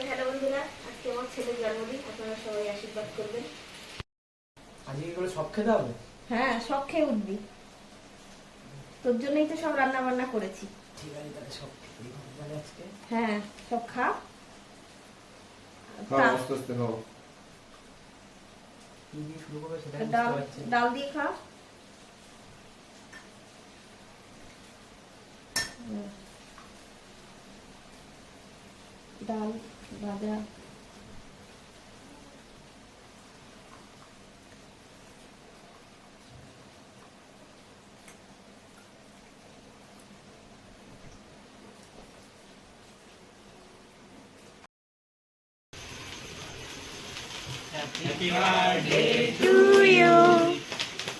Hello বন্ধুরা, আজকে আমার ছেলের জন্মদিন, আপনারা সবাই আশীর্বাদ করবেন। আজকে এগুলো সব খেতে হবে? হ্যাঁ, সব খেয়ে উঠবি, তোর জন্যই তো সব রান্না বান্না করেছি। ঠিক আছে, তাহলে সব খেতেই হবে মানে আজকে। হ্যাঁ, সব খা। আস্তে আস্তে খাও। কি দিয়ে শুরু করবে সেটা ডাল, বুঝতে পারছি না। ডাল দিয়ে খা। ডাল ভাজা, Happy birthday to you.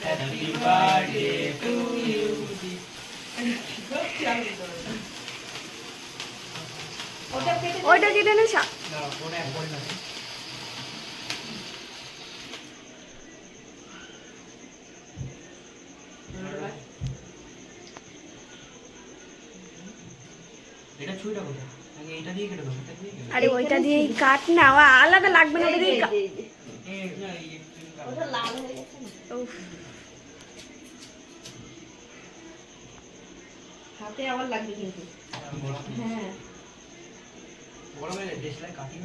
Happy birthday to you. ওইটা কেটে নে। না, ফোনে এক করে না। এটা ছুঁইটা কোথায়? আগে এটা দিয়ে কেটে দেবো, এটা দিয়ে কেটে দেবো। আরে ওইটা দিয়েই কাট না, আলাদা লাগবে না, ওটা দিয়ে কাট। না, ওটা লাল হয়ে গেছে। উফ, হাতে আবার লাগবে কিন্তু। হ্যাঁ, বড় হয়ে যায়, দেশলাই কাটি।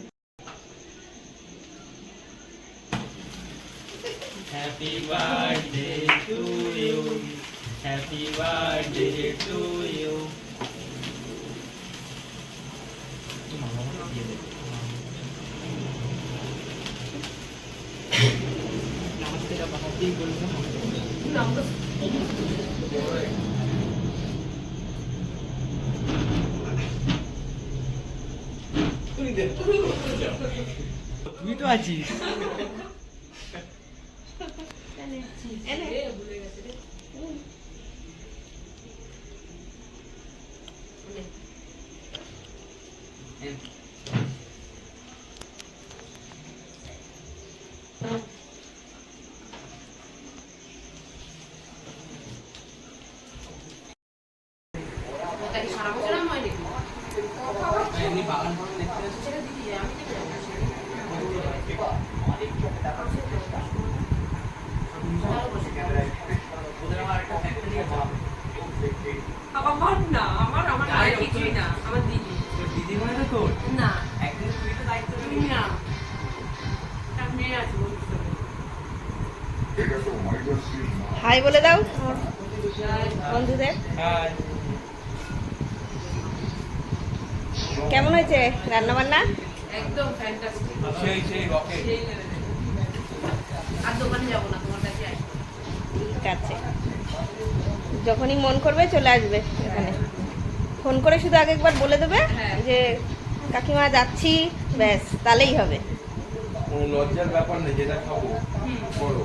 Happy birthday to you. Happy birthday to you. नमस्ते का बहुत ही बोलना। তুই তো আছিস। এমনি বাগান ফাগান দেখতে আসছে। আমার না, আমার কিছুই না, আমার দিদি। দিদি মানে তো তোর না, একদিন তুই তো দায়িত্ব তুমি নিবি না, তার মেয়ে আছে বন্ধুর হাই বলে দাও বন্ধুদের। হ্যাঁ কেমন হয়েছে রান্না বান্না? একদম ফ্যান্টাস্টিক। সেই রকে আর দোকানে যাবো না, তোমার কাছে আসবো। ঠিক আছে, যখনই মন করবে চলে আসবে এখানে। ফোন করে শুধু আগে একবার বলে দেবে হ্যাঁ। যে কাকিমা যাচ্ছি, ব্যাস তাহলেই হবে। কোনো লজ্জার ব্যাপার নেই, যেটা খাবো করো।